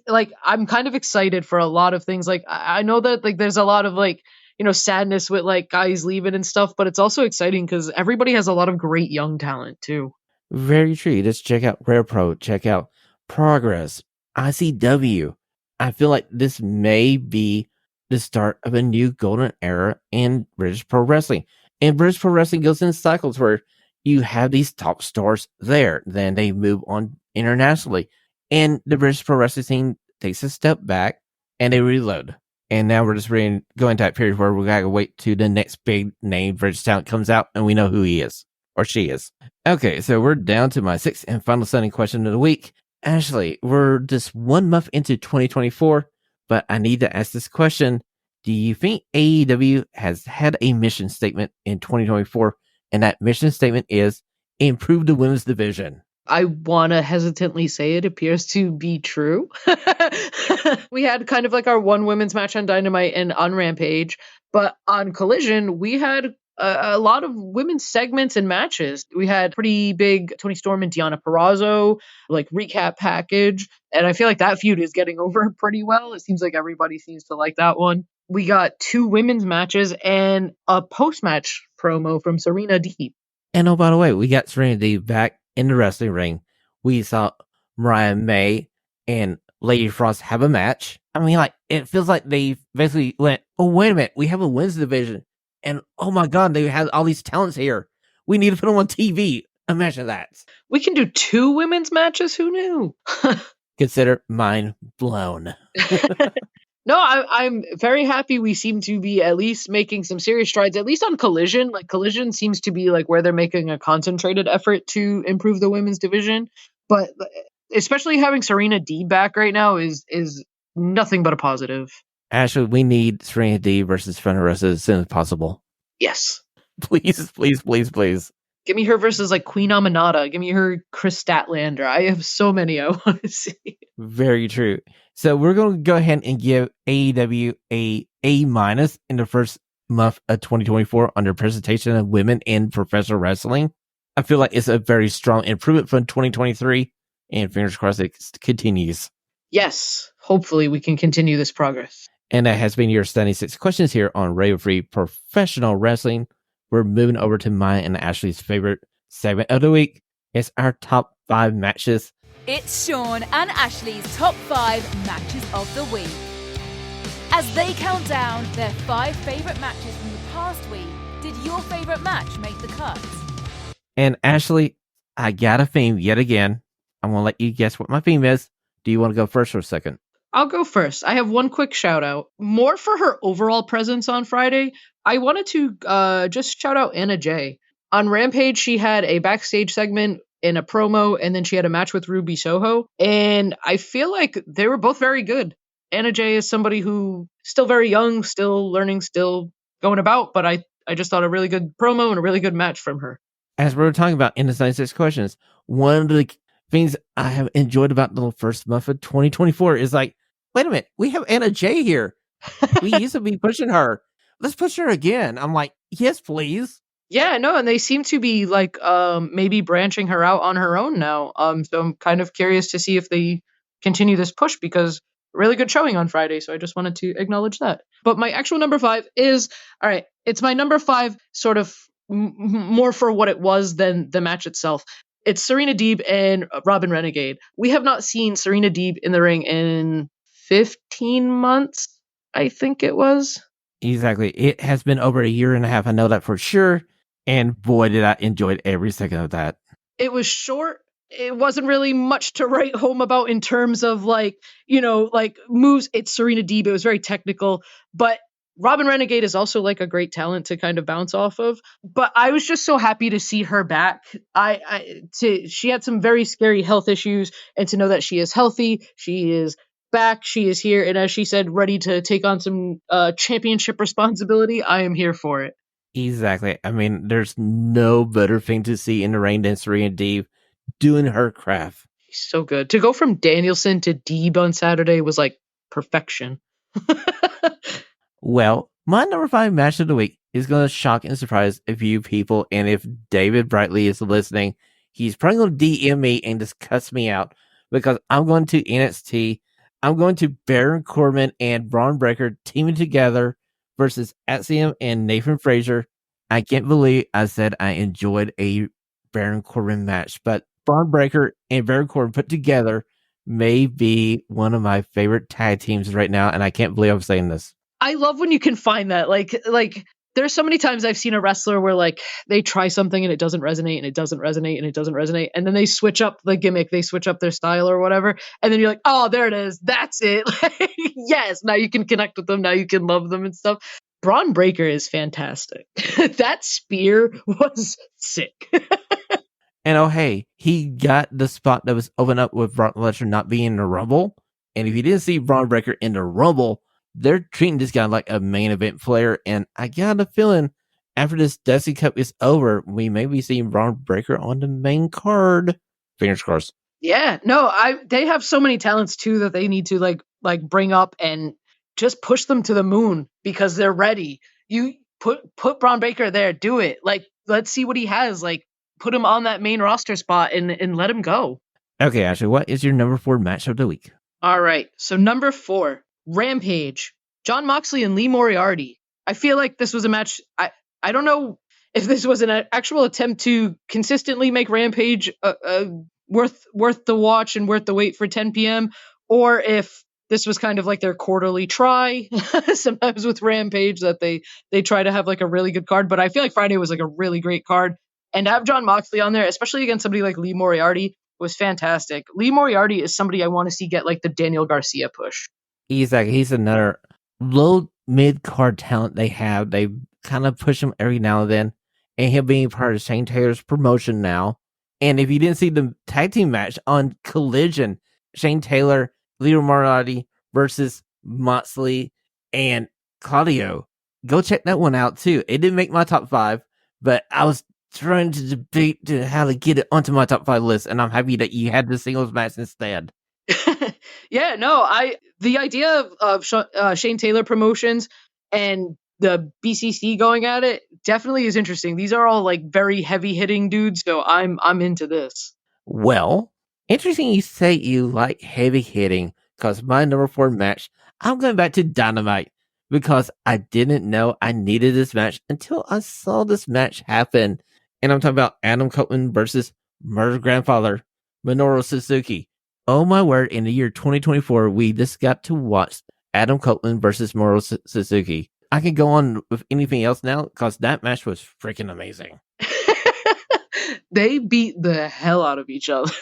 like, I'm kind of excited for a lot of things. Like I know that like there's a lot of like, sadness with like guys leaving and stuff, but it's also exciting because everybody has a lot of great young talent too. Very true. Just check out Rare Pro, check out Progress, ICW. I feel like this may be the start of a new golden era in British Pro Wrestling. And British Pro Wrestling goes in cycles where you have these top stars there, then they move on internationally. And the British Pro Wrestling scene takes a step back and they reload. And now we're just going to that period where we gotta wait till the next big name British talent comes out and we know who he is or she is. Okay, so we're down to my sixth and final stunning question of the week. Ashlee, we're just 1 month into 2024, but I need to ask this question. Do you think AEW has had a mission statement in 2024? And that mission statement is improve the women's division. I want to hesitantly say it appears to be true. We had kind of like our one women's match on Dynamite and on Rampage, but on Collision, we had a lot of women's segments and matches. We had pretty big Toni Storm and Deonna Purrazzo, like recap package. And I feel like that feud is getting over pretty well. It seems like everybody seems to like that one. We got 2 women's matches and a post-match promo from Serena Deeb. And oh, by the way, we got Serena Deeb back in the wrestling ring. We saw Mariah May and Lady Frost have a match. I mean, like, it feels like they basically went, oh, wait a minute, we have a women's division. And oh my God, they had all these talents here. We need to put them on TV. Imagine that. We can do 2 women's matches? Who knew? Consider mind blown. No, I'm very happy we seem to be at least making some serious strides, at least on Collision. Like, Collision seems to be like where they're making a concentrated effort to improve the women's division. But especially having Serena Deeb back right now is nothing but a positive. Ashlee, we need Serena Deeb versus Thunder Rosa as soon as possible. Yes. Please, please, please, please. Give me her versus like Queen Aminata. Give me her Chris Statlander. I have so many I want to see. Very true. So we're going to go ahead and give AEW a A- in the first month of 2024 under presentation of women in professional wrestling. I feel like it's a very strong improvement from 2023, and fingers crossed it continues. Yes. Hopefully we can continue this progress. And that has been your stunning 6 questions here on Radio Free Professional Wrestling. We're moving over to mine and Ashlee's favorite segment of the week. It's our top 5 matches. It's Shawn and Ashlee's top 5 matches of the week. As they count down their 5 favourite matches from the past week, did your favourite match make the cut? And Ashlee, I got a theme yet again. I'm going to let you guess what my theme is. Do you want to go first or second? I'll go first. I have one quick shout out. More for her overall presence on Friday. I wanted to just shout out Anna Jay. On Rampage, she had a backstage segment in a promo, and then she had a match with Ruby Soho. And I feel like they were both very good. Anna Jay is somebody who still very young, still learning, still going about, but I just thought a really good promo and a really good match from her. As we were talking about in the 96 questions, one of the things I have enjoyed about the first month of 2024 is like, wait a minute, we have Anna Jay here. We used to be pushing her. Let's push her again. I'm like, yes, please. Yeah, no, and they seem to be like maybe branching her out on her own now. So I'm kind of curious to see if they continue this push, because really good showing on Friday. So I just wanted to acknowledge that. But my actual number 5 is, all right, it's my number 5 sort of more for what it was than the match itself. It's Serena Deeb and Robin Renegade. We have not seen Serena Deeb in the ring in 15 months, I think it was. Exactly. It has been over a year and a half. I know that for sure. And boy, did I enjoy every second of that. It was short. It wasn't really much to write home about in terms of like moves. It's Serena Deeb. It was very technical, but Robin Renegade is also like a great talent to kind of bounce off of. But I was just so happy to see her back. She had some very scary health issues, and to know that she is healthy, she is back, she is here, and as she said, ready to take on some championship responsibility. I am here for it. Exactly. I mean, there's no better thing to see in the ring than Serena Deeb doing her craft. She's so good. To go from Danielson to Deeb on Saturday was like perfection. Well, my number 5 match of the week is going to shock and surprise a few people. And if David Brightly is listening, he's probably going to DM me and just cuss me out because I'm going to NXT. I'm going to Baron Corbin and Braun Breaker teaming together versus Axiom and Nathan Frazier. I can't believe I said I enjoyed a Baron Corbin match, but Braun Breaker and Baron Corbin put together may be one of my favorite tag teams right now, and I can't believe I'm saying this. I love when you can find that. Like there's so many times I've seen a wrestler where like they try something and it doesn't resonate and it doesn't resonate and it doesn't resonate. And then they switch up the gimmick, they switch up their style or whatever. And then you're like, oh, there it is. That's it. Yes. Now you can connect with them. Now you can love them and stuff. Braun Breaker is fantastic. That spear was sick. And oh, hey, he got the spot that was open up with Brock Lesnar not being in the Rumble. And if you didn't see Braun Breaker in the Rumble, they're treating this guy like a main event player. And I got a feeling after this Dusty Cup is over, we may be seeing Braun Breaker on the main card. Fingers crossed. Yeah, no, they have so many talents too that they need to like bring up and just push them to the moon because they're ready. You put Braun Breaker there, do it. Like, let's see what he has. Like, put him on that main roster spot and let him go. Okay, Ashley, what is your number 4 match of the week? All right, so number 4, Rampage, Jon Moxley and Lee Moriarty. I feel like this was a match. I don't know if this was an actual attempt to consistently make Rampage worth the watch and worth the wait for 10 p.m. or if this was kind of like their quarterly try. Sometimes with Rampage that they try to have like a really good card, but I feel like Friday was like a really great card. And to have Jon Moxley on there, especially against somebody like Lee Moriarty, was fantastic. Lee Moriarty is somebody I want to see get like the Daniel Garcia push. He's another low mid card talent they have. They kind of push him every now and then, and he'll be part of Shane Taylor's promotion now. And if you didn't see the tag team match on Collision, Shane Taylor, Lee Moriarty versus Moxley and Claudio, go check that one out too. It didn't make my top 5, but I was trying to debate how to get it onto my top 5 list, and I'm happy that you had the singles match instead. Yeah, no, the idea of Shane Taylor promotions and the BCC going at it definitely is interesting. These are all like very heavy hitting dudes, so I'm into this. Well, interesting you say you like heavy hitting, because my number 4 match, I'm going back to Dynamite, because I didn't know I needed this match until I saw this match happen. And I'm talking about Adam Copeland versus Murder Grandfather, Minoru Suzuki. Oh my word, in the year 2024, we just got to watch Adam Copeland versus Minoru Suzuki. I can go on with anything else now, because that match was freaking amazing. They beat the hell out of each other.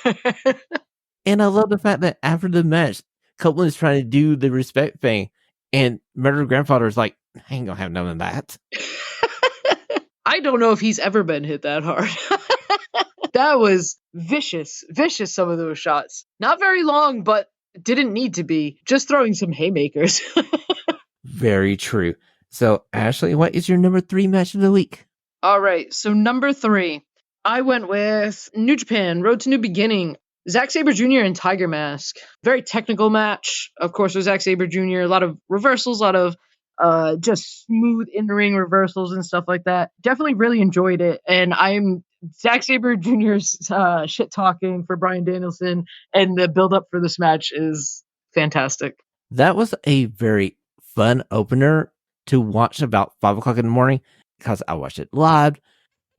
And I love the fact that after the match, Copeland is trying to do the respect thing, and Murder Grandfather is like, I ain't gonna have none of that. I don't know if he's ever been hit that hard. That was vicious, some of those shots. Not very long, but didn't need to be. Just throwing some haymakers. Very true. So, Ashley, what is your number 3 match of the week? All right, so number 3, I went with New Japan, Road to New Beginning. Zack Sabre Jr. and Tiger Mask. Very technical match, of course, with Zack Sabre Jr. A lot of reversals, a lot of just smooth in-ring reversals and stuff like that. Definitely really enjoyed it. And I'm Zack Sabre Jr.'s shit talking for Bryan Danielson and the build-up for this match is fantastic. That was a very fun opener to watch about 5 o'clock in the morning because I watched it live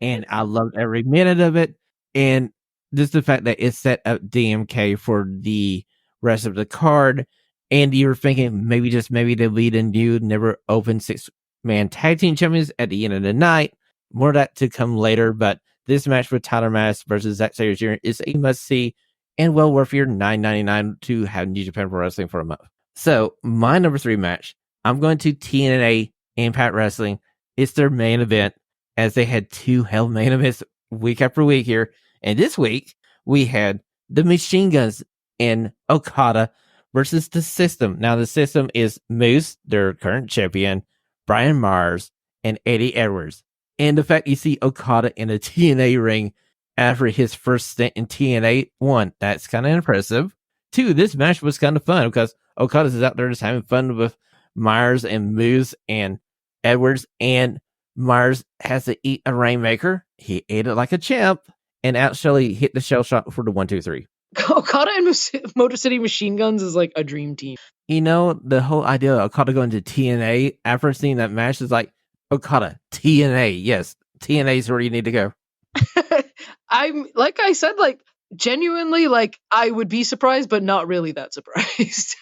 and I loved every minute of it. And just the fact that it set up DMK for the rest of the card. And you were thinking maybe just maybe they'll lead a new never open 6-man tag team champions at the end of the night. More of that to come later. But this match with Tyler Mass versus Zack Sabre Jr. is a must see and well worth your $9.99 to have New Japan Pro Wrestling for a month. So my number 3 match, I'm going to TNA Impact Wrestling. It's their main event, as they had 2 hell main events week after week here. And this week, we had the Machine Guns and Okada versus the System. Now, the System is Moose, their current champion, Brian Myers, and Eddie Edwards. And the fact you see Okada in a TNA ring after his first stint in TNA, 1, that's kind of impressive. 2, this match was kind of fun because Okada is out there just having fun with Myers and Moose and Edwards, and Myers has to eat a Rainmaker. He ate it like a champ, and actually hit the shell shot for the 1-2-3. Okada and Motor City Machine Guns is like a dream team. You know, the whole idea of Okada going to TNA after seeing that match is like, Okada, TNA. Yes, TNA is where you need to go. I'm, like I said, like, genuinely, like, I would be surprised, but not really that surprised.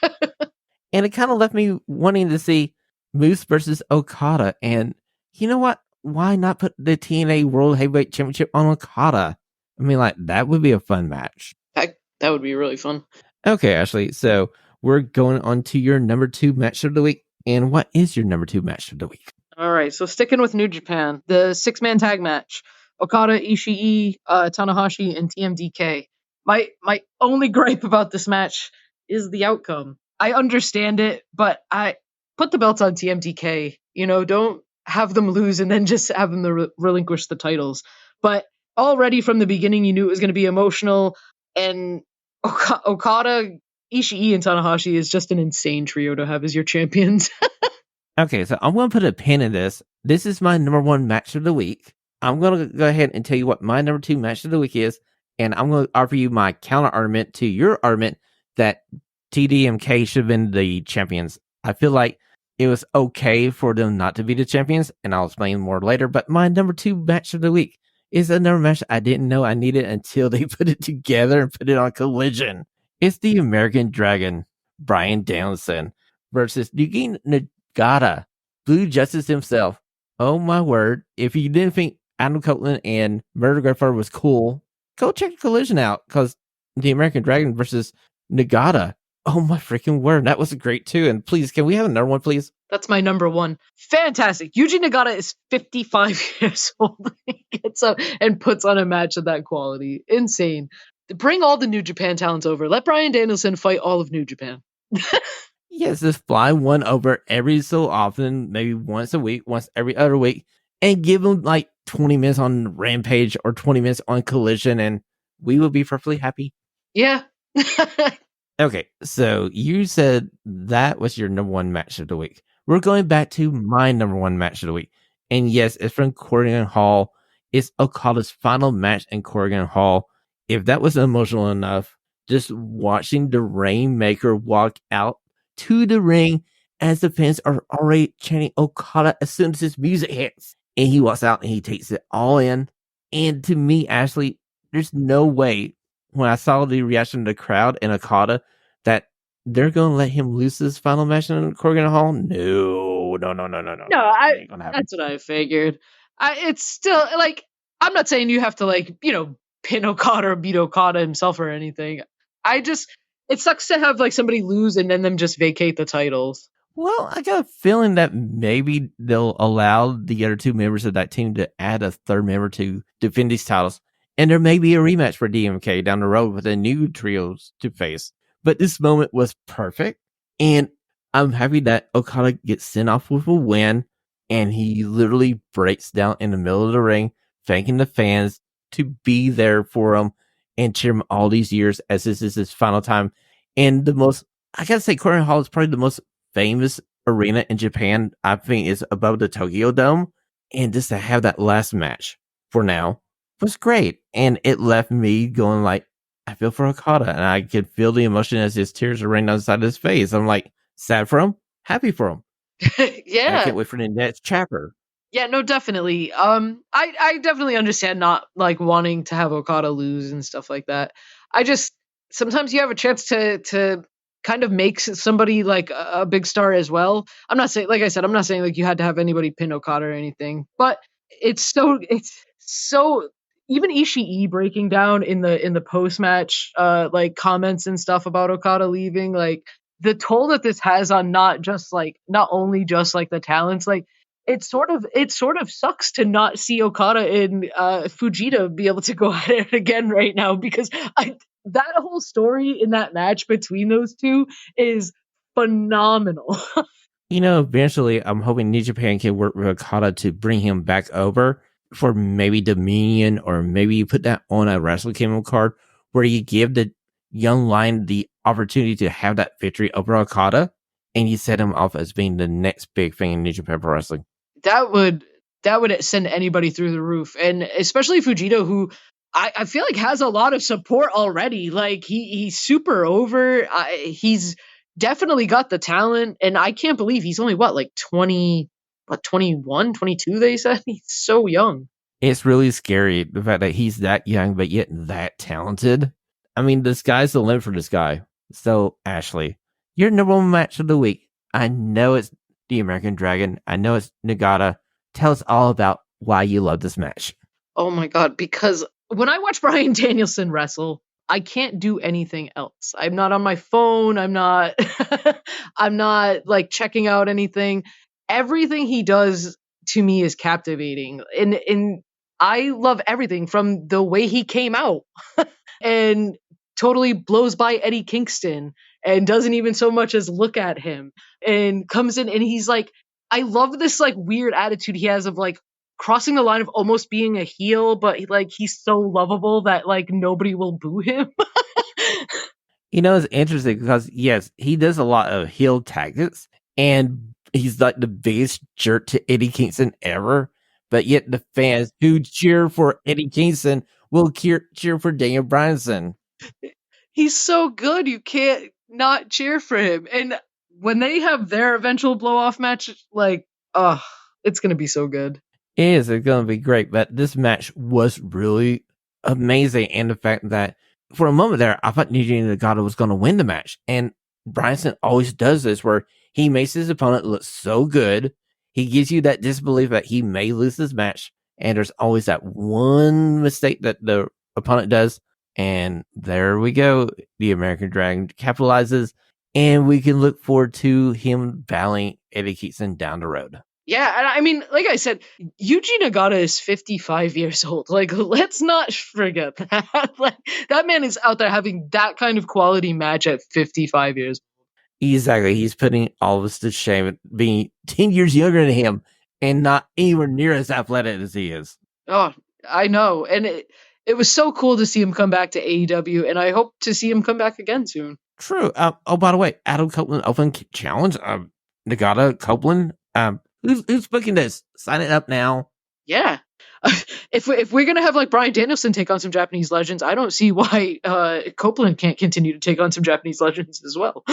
And it kind of left me wanting to see Moose versus Okada. And you know what? Why not put the TNA World Heavyweight Championship on Okada? I mean, like, that would be a fun match. That would be really fun. Okay, Ashley. So we're going on to your number 2 match of the week. And what is your number 2 match of the week? All right. So sticking with New Japan, the 6-man tag match, Okada, Ishii, Tanahashi, and TMDK. My only gripe about this match is the outcome. I understand it, but I put the belts on TMDK. You know, don't have them lose and then just have them relinquish the titles. But already from the beginning, you knew it was going to be emotional. And Okada, Ishii, and Tanahashi is just an insane trio to have as your champions. Okay, so I'm going to put a pin in this. This is my number 1 match of the week. I'm going to go ahead and tell you what my number 2 match of the week is. And I'm going to offer you my counter argument to your argument that TDMK should have been the champions. I feel like it was okay for them not to be the champions, and I'll explain more later. But my number 2 match of the week is another match I didn't know I needed until they put it together and put it on Collision. It's the American Dragon, Bryan Danielson, versus Yuki Nagata, Blue Justice himself. Oh my word. If you didn't think Adam Copeland and Murder Grandfather was cool, go check Collision out, because the American Dragon versus Nagata. Oh my freaking word. That was great too. And please, can we have another one, please? That's my number 1. Fantastic. Yuji Nagata is 55 years old. He gets up and puts on a match of that quality. Insane. Bring all the New Japan talents over. Let Bryan Danielson fight all of New Japan. Yes, just fly one over every so often, maybe once a week, once every other week, and give them like 20 minutes on Rampage or 20 minutes on Collision, and we will be perfectly happy. Yeah. Okay, so you said that was your number 1 match of the week. We're going back to my number 1 match of the week. And yes, it's from Corrigan Hall. It's Okada's final match in Corrigan Hall. If that was emotional enough, just watching the Rainmaker walk out to the ring as the fans are already chanting Okada as soon as his music hits. And he walks out and he takes it all in. And to me, Ashley, there's no way, when I saw the reaction of the crowd and Okada, that they're going to let him lose this final match in Corrigan Hall. No. No, that's what I figured. It's still, like, I'm not saying you have to, like, you know, pin Okada or beat Okada himself or anything. It sucks to have, like, somebody lose and then them just vacate the titles. Well, I got a feeling that maybe they'll allow the other 2 members of that team to add a 3rd member to defend these titles. And there may be a rematch for DMK down the road with a new trios to face. But this moment was perfect. And I'm happy that Okada gets sent off with a win. And he literally breaks down in the middle of the ring, thanking the fans to be there for him and cheer him all these years as this is his final time. And I gotta say, Corrigan Hall is probably the most famous arena in Japan. I think is above the Tokyo Dome. And just to have that last match for now was great. And it left me going like, I feel for Okada, and I could feel the emotion as his tears are raining on the side of his face. I'm like, Sad for him, happy for him. Yeah. I can't wait for the next chapter. Yeah, no, definitely. I definitely understand not like wanting to have Okada lose and stuff like that. I just sometimes you have a chance to kind of make somebody like a big star as well. I'm not saying, like I said, I'm not saying like you had to have anybody pin Okada or anything, but it's so even Ishii breaking down in the post match like comments and stuff about Okada leaving, like the toll that this has on not only just like the talents, like it sort of sucks to not see Okada and Fujita be able to go at it again right now, because that whole story in that match between those two is phenomenal. Eventually, I'm hoping New Japan can work with Okada to bring him back over for maybe Dominion, or maybe you put that on a Wrestle Kingdom card where you give the young lion the opportunity to have that victory over Okada, and you set him off as being the next big thing in New Japan Pro Wrestling. That would send anybody through the roof, and especially Fujita, who I feel like has a lot of support already. Like he's super over. He's definitely got the talent, and I can't believe he's only like 21, 22. They said he's so young. It's really scary, the fact that he's that young but yet that talented. I mean, the sky's the limit for this guy. So, Ashlee, your number one match of the week. I know it's the American Dragon. I know it's Nagata. Tell us all about why you love this match. Oh my god, because when I watch Bryan Danielson wrestle, I can't do anything else. I'm not on my phone. I'm not I'm not like checking out anything. Everything he does to me is captivating. And I love everything from the way he came out and totally blows by Eddie Kingston and doesn't even so much as look at him, and comes in and he's like, I love this like weird attitude he has of like crossing the line of almost being a heel, but like he's so lovable that like nobody will boo him. It's interesting because, yes, he does a lot of heel tactics, and he's like the biggest jerk to Eddie Kingston ever, but yet the fans who cheer for Eddie Kingston will cheer for Daniel Bryanson. He's so good, you can't not cheer for him. And when they have their eventual blow-off match, like, it's going to be so good. It's going to be great, but this match was really amazing. And the fact that for a moment there, I thought Yuji Nagata was going to win the match. And Bryanson always does this where he makes his opponent look so good. He gives you that disbelief that he may lose this match. And there's always that one mistake that the opponent does. And there we go. The American Dragon capitalizes. And we can look forward to him battling Eddie Kingston down the road. Yeah, and I mean, like I said, Yuji Nagata is 55 years old. Like, let's not forget that. Like, that man is out there having that kind of quality match at 55 years old. Exactly. He's putting all of us to shame, being 10 years younger than him and not anywhere near as athletic as he is. Oh, I know. And it was so cool to see him come back to AEW, and I hope to see him come back again soon. True. By the way, Adam Copeland Open Challenge. Nagata Copeland. Who's booking this? Sign it up now. Yeah. If we're gonna have like Bryan Danielson take on some Japanese legends, I don't see why Copeland can't continue to take on some Japanese legends as well.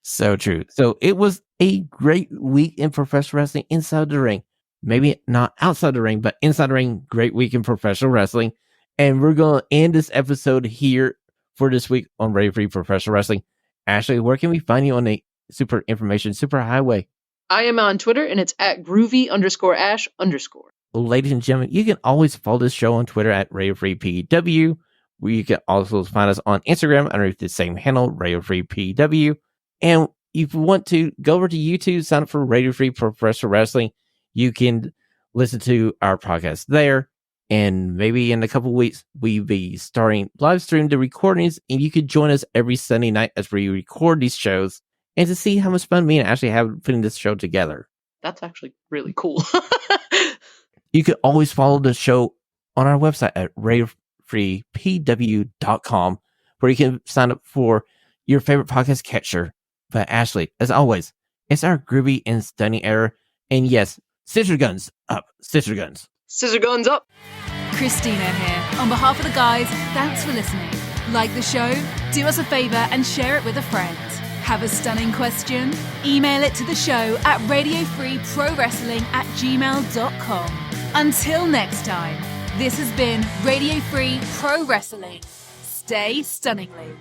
So true. So it was a great week in professional wrestling inside the ring. Maybe not outside the ring, but inside the ring. Great week in professional wrestling. And we're going to end this episode here for this week on Radio Free Professional Wrestling. Ashlee, where can we find you on the super highway? I am on Twitter, and it's at groovy_ash_. Ladies and gentlemen, you can always follow this show on Twitter at Radio Free PW, where you can also find us on Instagram underneath the same handle, Radio Free PW. And if you want to go over to YouTube, sign up for Radio Free Professional Wrestling, you can listen to our podcast there. And maybe in a couple of weeks, we'll be starting live stream the recordings, and you can join us every Sunday night as we record these shows and to see how much fun me and Ashley have putting this show together. That's actually really cool. You can always follow the show on our website at radiofreepw.com, where you can sign up for your favorite podcast catcher. But Ashlee, as always, it's our groovy and stunning era. And yes, scissor guns up, scissor guns. Scissor guns up. Christina here. On behalf of the guys, thanks for listening. Like the show? Do us a favor and share it with a friend. Have a stunning question? Email it to the show at radiofreeprowrestling@gmail.com. Until next time, this has been Radio Free Pro Wrestling. Stay stunningly.